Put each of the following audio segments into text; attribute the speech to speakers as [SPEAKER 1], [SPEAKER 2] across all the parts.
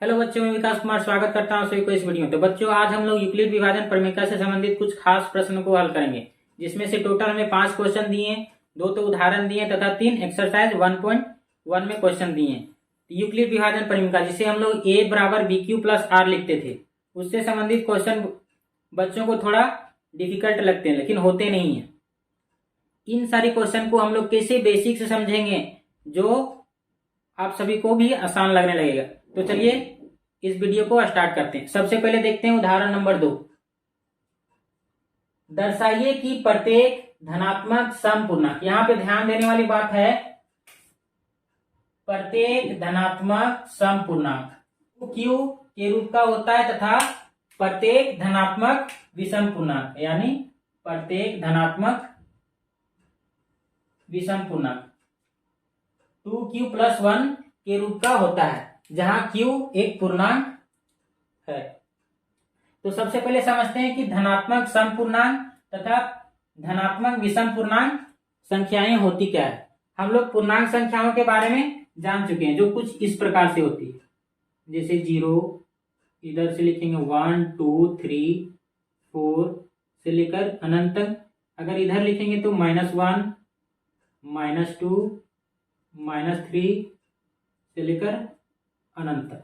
[SPEAKER 1] Hello बच्चों, मैं विकास कुमार स्वागत करता हूं सभी को इस वीडियो में। तो बच्चों, आज हम लोग यूक्लिड विभाजन प्रमेय से संबंधित कुछ खास प्रश्नों को हल करेंगे, जिसमें से टोटल हमें 5 क्वेश्चन दिए हैं, 2 तो उदाहरण दिए तथा 3 एक्सरसाइज 1.1 में क्वेश्चन दिए हैं। यूक्लिड विभाजन प्रमेय जिसे हम लोग a बराबर बी क्यू प्लस आर लिखते थे, उससे संबंधित क्वेश्चन बच्चों को थोड़ा डिफिकल्ट लगते हैं, लेकिन होते नहीं है। इन सारी क्वेश्चन को हम लोग कैसे बेसिक से समझेंगे जो आप सभी को भी आसान लगने लगेगा। तो चलिए इस वीडियो को स्टार्ट करते हैं। सबसे पहले देखते हैं उदाहरण नंबर 2। दर्शाइए कि प्रत्येक धनात्मक समपूर्णांक, यहां पे ध्यान देने वाली बात है प्रत्येक धनात्मक समपूर्णांक क्यू के रूप का होता है तथा प्रत्येक धनात्मक विषम पूर्णांक यानी प्रत्येक धनात्मक विषम पूर्णांक 2q + 1 के रूप का होता है, जहां q एक पूर्णांक है। तो सबसे पहले समझते हैं कि धनात्मक समपूर्णांक तथा धनात्मक विषम पूर्णांक संख्याएं होती क्या है। हम लोग पूर्णांक संख्याओं के बारे में जान चुके हैं, जो कुछ इस प्रकार से होती है, जैसे 0, इधर से लिखेंगे 1 2 3 4 से लेकर अनंत तक। अगर इधर लिखेंगे तो -1 -2 -3 से लेकर अनंत तक।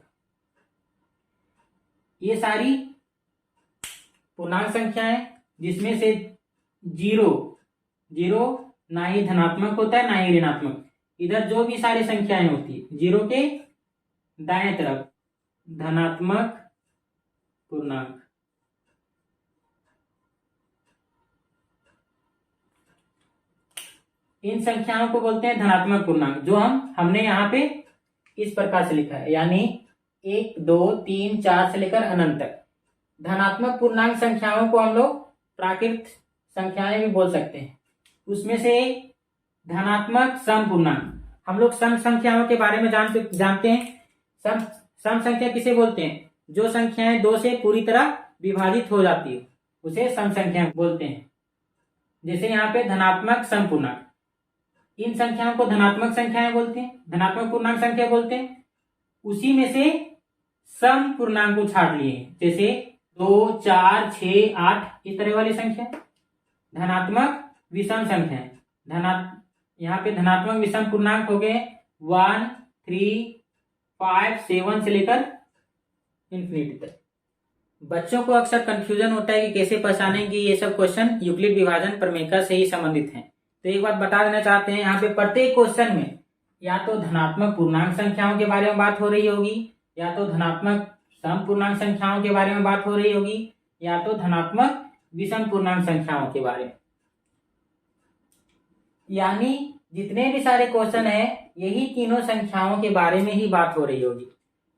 [SPEAKER 1] ये सारी पूर्णांक संख्याएं, जिसमें से 0 ना ही धनात्मक होता है ना ही ऋणात्मक। इधर जो भी सारी संख्याएं होती है 0 के दाएं तरफ धनात्मक पूर्णांक, इन संख्याओं को बोलते हैं धनात्मक पूर्णांक, जो हमने यहाँ पे इस प्रकार से लिखा है, यानी 1 2 3 4 से लेकर अनंत तक। धनात्मक पूर्णांक संख्याओं को हम लोग प्राकृत संख्याएं भी बोल सकते हैं। उसमें से धनात्मक सम पूर्णांक, हम लोग सम संख्याओं के बारे में जानते हैं। सम संख्या किसे बोलते हैं? जो संख्याएं 2 से पूरी तरह विभाजित हो जाती है उसे सम संख्या बोलते हैं। जैसे यहाँ पे धनात्मक सम पूर्णांक, इन संख्याओं को धनात्मक संख्याएं बोलते हैं, धनात्मक पूर्णांक संख्या बोलते हैं। उसी में से सम पूर्णांक को छाट लिए, जैसे 2 4 6 8 इस तरह वाली संख्या धनात्मक विषम संख्या। यहाँ पे धनात्मक विषम पूर्णांक हो गए 1 3 5 7 से लेकर इंफिनिटी तक। बच्चों को अक्सर कंफ्यूजन होता है कि कैसे पहचानें कि ये सब क्वेश्चन यूक्लिड विभाजन प्रमेय से ही संबंधित हैं। तो एक बात बता देना चाहते हैं, यहाँ पे प्रत्येक क्वेश्चन में या तो धनात्मक पूर्णांक संख्याओं के बारे में बात हो रही होगी, या तो धनात्मक सम पूर्णांक संख्याओं के बारे में बात हो रही होगी, या तो धनात्मक विषम पूर्णांक संख्याओं के बारे में। यानी जितने भी सारे क्वेश्चन है यही तीनों संख्याओं के बारे में ही बात हो रही होगी।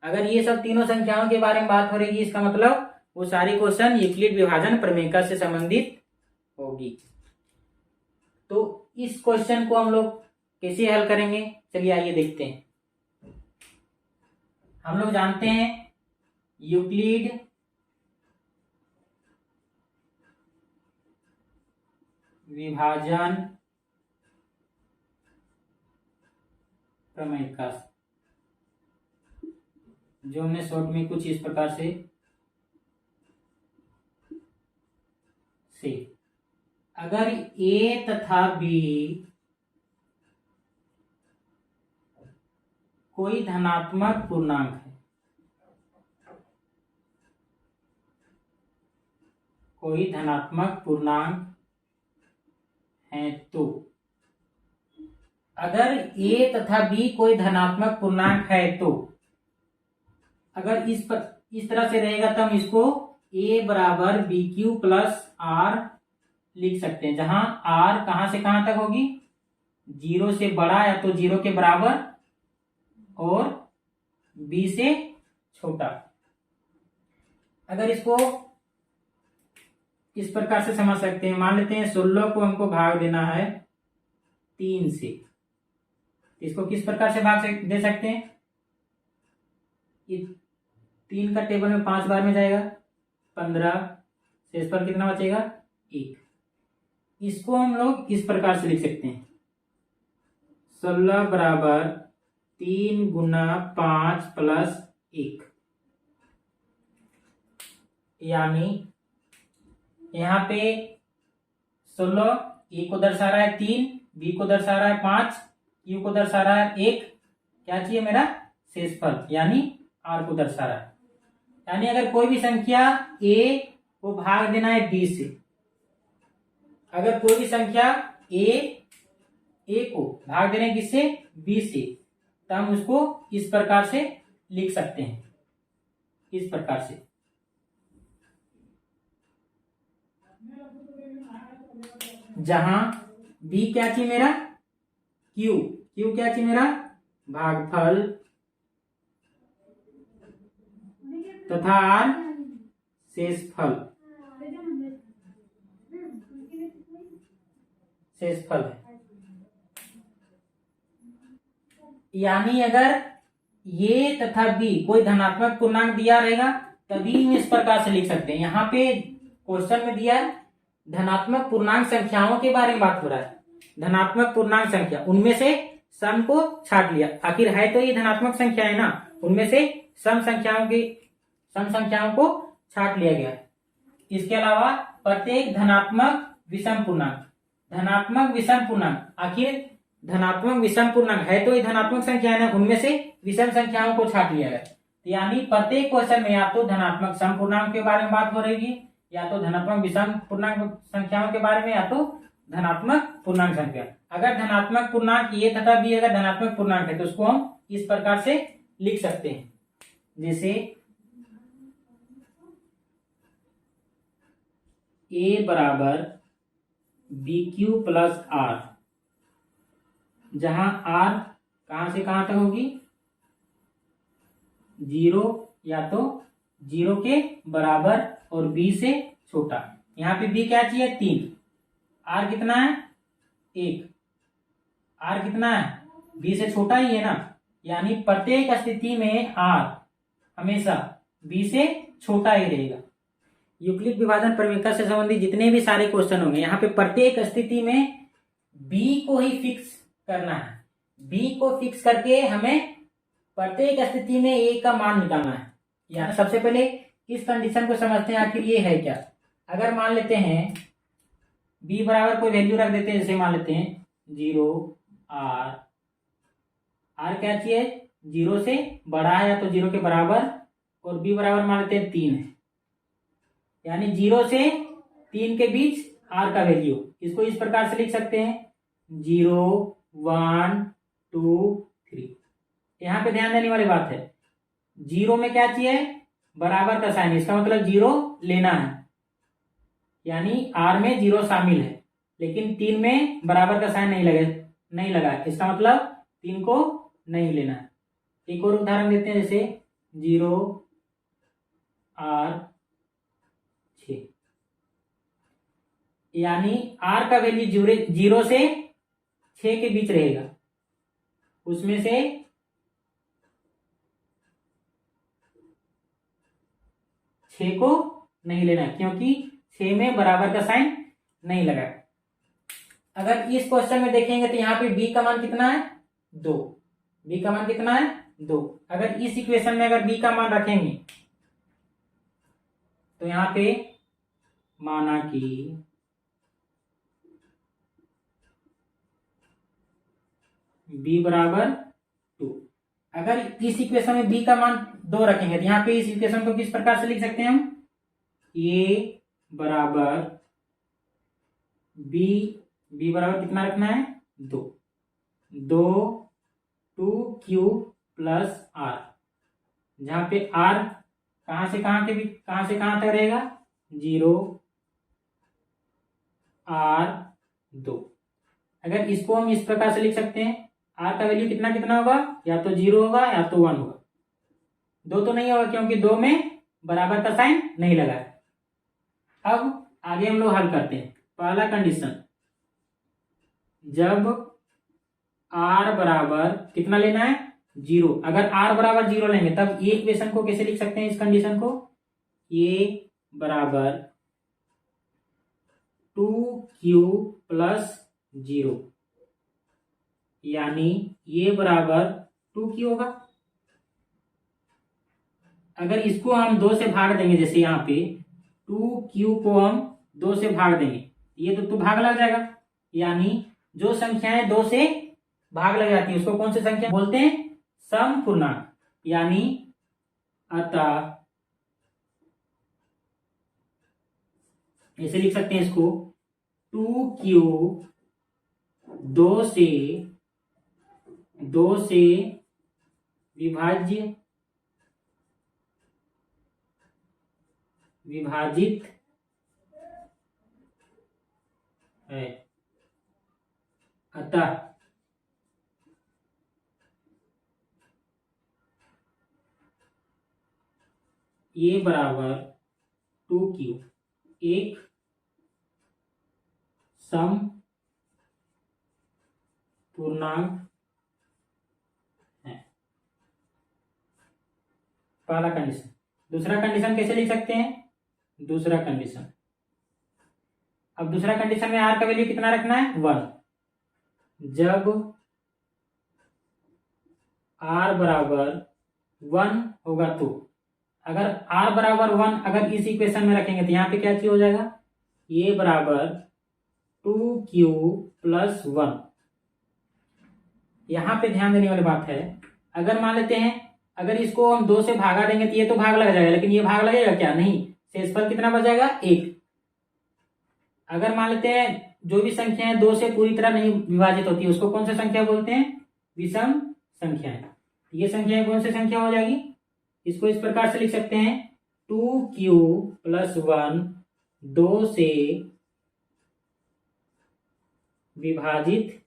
[SPEAKER 1] अगर ये सब तीनों संख्याओं के बारे में बात हो रही है, इसका मतलब वो सारी क्वेश्चन यूक्लिड विभाजन प्रमेय से संबंधित होगी। तो इस क्वेश्चन को हम लोग कैसे हल करेंगे, चलिए आइए देखते हैं। हम लोग जानते हैं यूक्लिड विभाजन प्रमेय जो हमने शॉर्ट में कुछ इस प्रकार से अगर a तथा b कोई धनात्मक पूर्णांक है, कोई धनात्मक पूर्णांक है, तो अगर a तथा b कोई धनात्मक पूर्णांक है तो अगर इस तरह से रहेगा तो हम इसको a बराबर बी क्यू प्लस आर लिख सकते हैं, जहां r कहां से कहां तक होगी, 0 से बड़ा या तो 0 के बराबर और b से छोटा। अगर इसको इस प्रकार से समझ सकते हैं, मान लेते हैं 16 को हमको भाग देना है 3 से, इसको किस प्रकार से भाग दे सकते हैं, 3 का टेबल में 5 बार में जाएगा 15, शेष पर कितना बचेगा 1। इसको हम लोग इस प्रकार से लिख सकते हैं, 16 बराबर 3 गुना 5 प्लस 1। यानी यहाँ पे 16, ए को दर्शा रहा है 3, बी को दर्शा रहा है 5, क्यू को दर्शा रहा है 1, क्या चाहिए मेरा शेषफल यानी आर को दर्शा रहा है। यानी अगर कोई भी संख्या ए को भाग देना है बी से, अगर कोई भी संख्या ए को भाग देना है किससे बी से, तो हम उसको इस प्रकार से लिख सकते हैं, इस प्रकार से। जहां बी क्या चाहिए मेरा क्यू क्या चाहिए मेरा भागफल तथा आर शेषफल है। यानी अगर ये तथा बी कोई धनात्मक पूर्णांक दिया रहेगा तभी हम इस प्रकार से लिख सकते हैं। यहाँ पे क्वेश्चन में दिया है धनात्मक पूर्णांक संख्याओं के बारे में बात हो रहा है। धनात्मक पूर्णांक संख्या, उनमें से सम को छाट लिया, आखिर है तो ये धनात्मक संख्या है ना, उनमें से सम संख्याओं को छाट लिया गया। इसके अलावा प्रत्येक धनात्मक विषम पूर्णांक, आखिर धनात्मक विषम पूर्णांक है तो ये धनात्मक संख्या है ना, उनमें से विषम संख्याओं को छाट लिया गया। यानी प्रत्येक क्वेश्चन में या तो धनात्मक सम पूर्णांक के बारे में बात हो रही, या तो धनात्मक विषम पूर्णांक संख्याओं के बारे में, या तो धनात्मक पूर्णांक संख्या। अगर धनात्मक पूर्णांक ए तथा बी अगर धनात्मक पूर्णांक है तो उसको हम इस प्रकार से लिख सकते हैं, जैसे ए बराबर बी क्यू प्लस आर, जहां आर कहां से कहां तक होगी 0 या तो 0 के बराबर और बी से छोटा। यहाँ पे बी क्या चाहिए 3, आर कितना है 1, आर कितना है बी से छोटा ही है ना, यानी प्रत्येक स्थिति में आर हमेशा बी से छोटा ही रहेगा। यूक्लिड विभाजन प्रमेयिका से संबंधित जितने भी सारे क्वेश्चन होंगे यहाँ पे प्रत्येक स्थिति में बी को ही फिक्स करना है, बी को फिक्स करके हमें प्रत्येक स्थिति में ए का मान निकालना है। यहाँ सबसे पहले इस कंडीशन को समझते हैं, आखिर ये है क्या। अगर मान लेते हैं बी बराबर कोई वैल्यू रख देते हैं, जैसे मान लेते हैं 0, आर क्या चाहिए 0 से बड़ा है या तो 0 के बराबर, और बी बराबर मान लेते हैं 3 है, यानी 0 से 3 के बीच आर का वैल्यू। इसको इस प्रकार से लिख सकते हैं 0, 1, 2, 3। यहाँ पे ध्यान देने वाली बात है 0 में क्या चाहिए बराबर का साइन, इसका मतलब 0 लेना है, यानी आर में 0 शामिल है, लेकिन 3 में बराबर का साइन नहीं लगा, इसका मतलब 3 को नहीं लेना है। एक और उदाहरण देते हैं, जैसे 0, आर 6, यानी आर का वैल्यू 0 से 6 के बीच रहेगा, उसमें से 6 को नहीं लेना क्योंकि 6 में बराबर का साइन नहीं लगा। अगर इस क्वेश्चन में देखेंगे तो यहाँ पे b का मान कितना है 2, b का मान कितना है 2। अगर इस इक्वेशन में अगर b का मान रखेंगे तो यहाँ पे माना कि b बराबर 2, अगर इस इक्वेशन में b का मान 2 रखेंगे तो यहाँ पे इस इक्वेशन को किस प्रकार से लिख सकते हैं हम, a बराबर b बराबर कितना रखना है 2, 2q प्लस r, जहां पे r कहां से कहां तक रहेगा 0, r 2। अगर इसको हम इस प्रकार से लिख सकते हैं, r का वैल्यू कितना होगा, या तो 0 होगा या तो 1 होगा, 2 तो नहीं होगा क्योंकि 2 में बराबर का साइन नहीं लगा है। अब आगे हम लोग हल करते हैं। पहला कंडीशन, जब r बराबर कितना लेना है 0, अगर r बराबर 0 लेंगे तब ये इक्वेशन को कैसे लिख सकते हैं, इस कंडीशन को a बराबर 2q प्लस 0, यानी ये बराबर 2q होगा। अगर इसको हम 2 से भाग देंगे, जैसे यहाँ पे 2q को हम 2 से भाग देंगे, ये तो भाग लग जाएगा, यानी जो संख्याएं 2 से भाग लग जाती है उसको कौन सी संख्या बोलते हैं? सम पूर्णांक। यानी अतः ऐसे लिख सकते हैं इसको, 2q 2 से विभाजित है, अतः ये बराबर 2q एक सम पूर्णांक है। पहला कंडीशन। दूसरा कंडीशन कैसे लिख सकते हैं? दूसरा कंडीशन, अब दूसरा कंडीशन में r का वैल्यू कितना रखना है? 1। जब r बराबर 1 होगा तो, अगर r बराबर 1 अगर इस इक्वेशन में रखेंगे तो यहाँ पे क्या चीज हो जाएगा? ये बराबर 2q + 1। यहाँ पे ध्यान देने वाली बात है, अगर मान लेते हैं अगर इसको हम 2 से भागा देंगे तो ये तो भाग लग जाएगा, लेकिन ये भाग लगेगा क्या? नहीं। शेषफल कितना बचेगा? 1। अगर मान लेते हैं जो भी संख्याएं 2 से पूरी तरह नहीं विभाजित होती उसको कौन सी संख्या बोलते हैं? विषम संख्याएं। ये संख्याएं कौन सी संख्या हो जाएगी? इसको इस प्रकार से लिख सकते हैं, 2q + 1 2 से विभाजित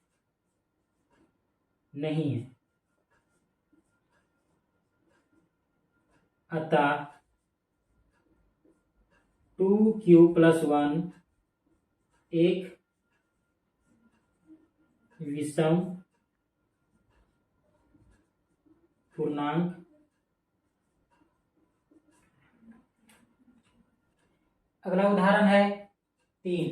[SPEAKER 1] नहीं है, अतः 2q + 1 एक विषम पूर्णांक अगला उदाहरण है 3।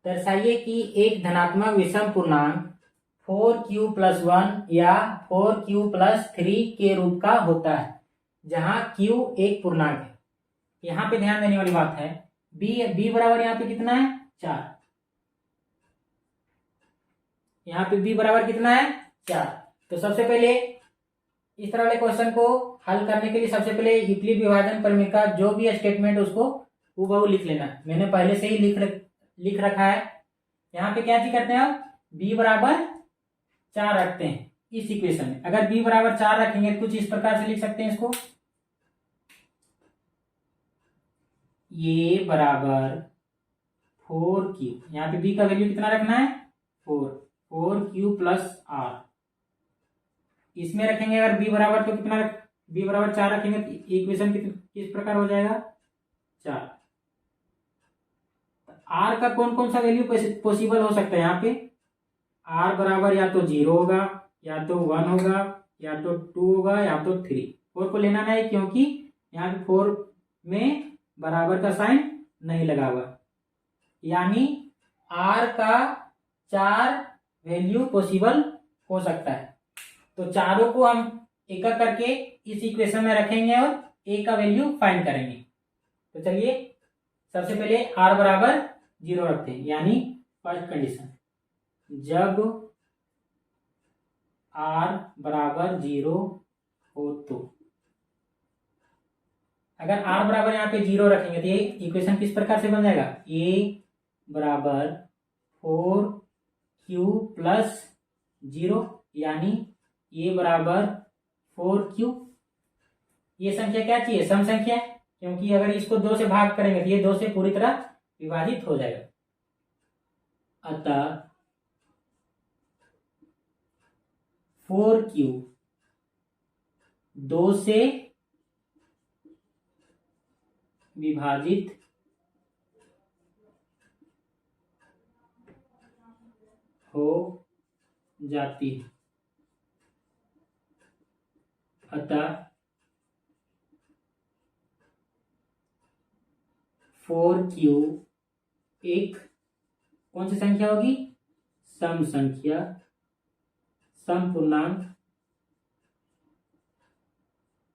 [SPEAKER 1] दर्शाइए कि एक धनात्मक विषम पूर्णांक 4q + 1 या 4q + 3 के रूप का होता है, जहां q एक पूर्णांक है। यहाँ पे ध्यान देने वाली बात है, b बराबर यहाँ पे कितना है? 4। यहाँ पे b बराबर कितना है? 4। तो सबसे पहले इस तरह वाले क्वेश्चन को हल करने के लिए सबसे पहले यूक्लिड विभाजन प्रमेय का जो भी स्टेटमेंट उसको हूबहू लिख लेना। मैंने पहले से ही लिख रखा है। यहाँ पे क्या चीज करते हैं? अब b बराबर 4 रखते हैं इस इक्वेशन में। अगर b बराबर 4 रखेंगे कुछ इस प्रकार से लिख सकते हैं इसको, ये बराबर 4q, यहाँ पे b का वैल्यू कितना रखना है? 4q + r। इसमें रखेंगे अगर b बराबर तो कितना b बराबर 4 रखेंगे तो इक्वेशन किस प्रकार हो जाएगा? 4। r का कौन कौन सा वैल्यू पॉसिबल हो सकता है? यहाँ पे r बराबर या तो 0 होगा, या तो 1 होगा, या तो 2 होगा, या तो 3। 4 को लेना नहीं क्योंकि यहाँ पे 4 में बराबर का साइन नहीं लगा हुआ, यानी r का 4 वैल्यू पॉसिबल हो सकता है। तो चारों को हम एक एक करके इस इक्वेशन में रखेंगे और a का वैल्यू फाइंड करेंगे। तो चलिए सबसे पहले r बराबर 0 रखते हैं, यानी फर्स्ट कंडीशन, जब r बराबर 0 हो तो, अगर r बराबर यहाँ पे 0 रखेंगे तो ये इक्वेशन किस प्रकार से बन जाएगा? a बराबर 4q + 0, यानी a बराबर 4q। ये संख्या क्या चाहिए? सम संख्या, क्योंकि अगर इसको 2 से भाग करेंगे तो ये 2 से पूरी तरह विभाजित हो जाएगा। अतः 4q 2 से विभाजित हो जाती है, अतः 4q एक कौन सी संख्या होगी? सम संख्या, सम पूर्णांक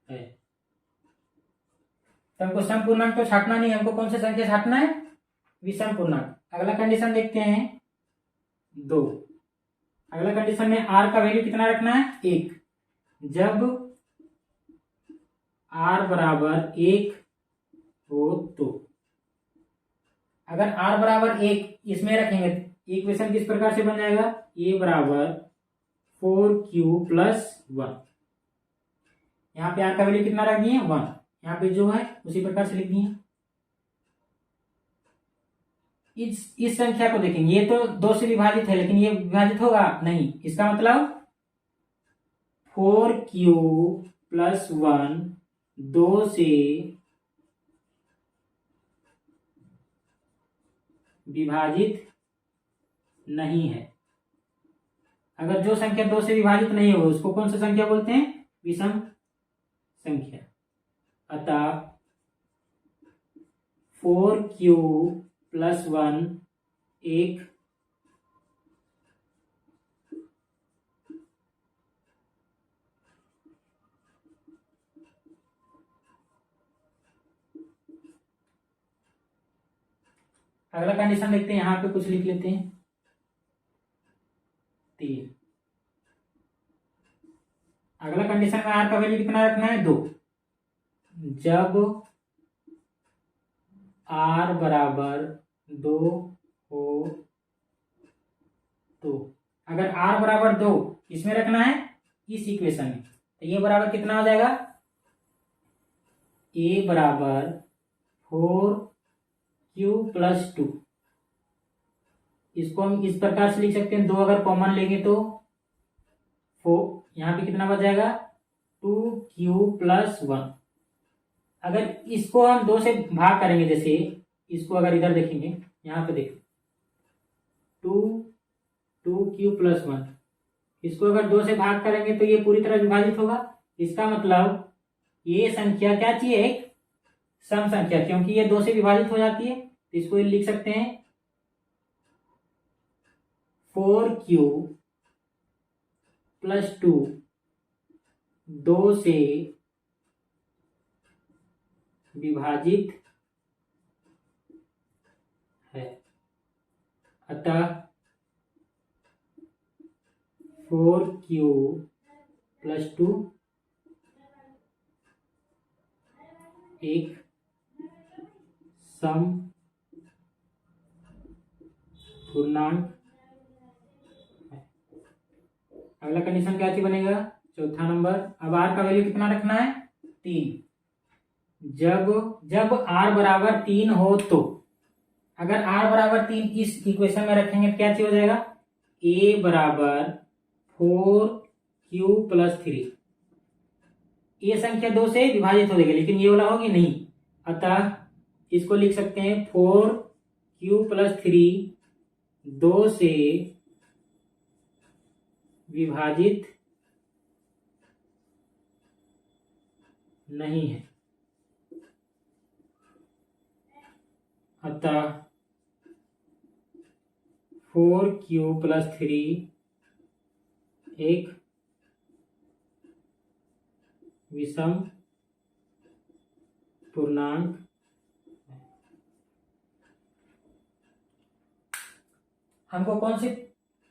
[SPEAKER 1] है। तो हमको सम पूर्णांक तो छाटना नहीं, हमको कौन सी संख्या छाटना है, विषम पूर्णांक। अगला कंडीशन देखते हैं 2। अगला कंडीशन में r का वैल्यू कितना रखना है, 1। जब r बराबर 1 हो तो, अगर r बराबर 1 इसमें रखेंगे इक्वेशन किस प्रकार से बन जाएगा, a बराबर 4q प्लस 1। यहाँ पे r का वैल्यू कितना रख दिए, 1। यहाँ पे जो है उसी प्रकार से लिख दिए। इस संख्या को देखेंगे, ये तो 2 से विभाजित है लेकिन ये विभाजित होगा नहीं, इसका मतलब 4q प्लस 1 2 से विभाजित नहीं है। अगर जो संख्या 2 से विभाजित नहीं हो उसको कौन सा संख्या बोलते हैं, विषम संख्या। अतः 4q प्लस 1 एक अगला कंडीशन देखते हैं, यहां पे कुछ लिख लेते हैं 3। अगला कंडीशन में r का वैल्यू कितना रखना है, 2। जब r बराबर 2 हो तो, अगर r बराबर 2 इसमें रखना है, इस इक्वेशन में, तो ये बराबर कितना हो जाएगा, a बराबर 4q प्लस 2। इसको हम इस प्रकार से लिख सकते हैं, 2 अगर कॉमन लेंगे तो 4, यहाँ पे कितना बच जाएगा, 2q प्लस 1। अगर इसको हम 2 से भाग करेंगे, जैसे इसको अगर इधर देखेंगे, यहाँ पे देखो 2q प्लस 1, इसको अगर 2 से भाग करेंगे तो ये पूरी तरह विभाजित होगा। इसका मतलब ये संख्या क्या चाहिए, एक सम संख्या, क्योंकि ये 2 से विभाजित हो जाती है। तो इसको लिख सकते हैं 4q प्लस 2 2 से विभाजित है। अतः 4q प्लस 2 एक सम पूर्णांक है। अगला कंडीशन क्या चीज बनेगा, चौथा नंबर। अब r का वैल्यू कितना रखना है, 3। जब r बराबर 3 हो तो, अगर r बराबर 3 इस इक्वेशन में रखेंगे तो क्या चीज हो जाएगा, a बराबर 4q प्लस 3। ये संख्या 2 से विभाजित हो जाएगी लेकिन ये वाला होगी नहीं, अतः इसको लिख सकते हैं 4q प्लस 3 2 से विभाजित नहीं है। अतः 4q प्लस 3 एक विषम पूर्णांक। हमको कौन सी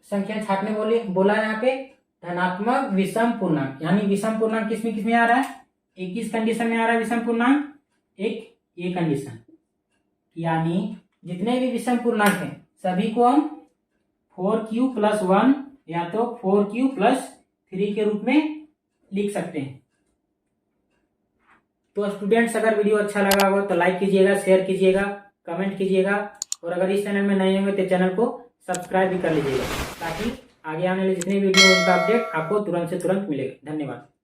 [SPEAKER 1] संख्या छाटने बोला है यहाँ पे, धनात्मक विषम पूर्णांक। यानी विषम पूर्णांक किसमें आ रहा है, एक इस कंडीशन में आ रहा है विषम पूर्णांक, एक ये कंडीशन। यानी जितने भी विषम पूर्णांक हैं सभी को हम 4q प्लस 1 या तो 4q प्लस 3 के रूप में लिख सकते हैं। तो स्टूडेंट्स, अगर वीडियो अच्छा लगा हो तो लाइक कीजिएगा, शेयर कीजिएगा, कमेंट कीजिएगा, और अगर इस चैनल में नए होंगे तो चैनल को सब्सक्राइब भी कर लीजिएगा, ताकि आगे आने वाले जितने वीडियो उनका अपडेट आपको तुरंत से तुरंत मिलेगा। धन्यवाद।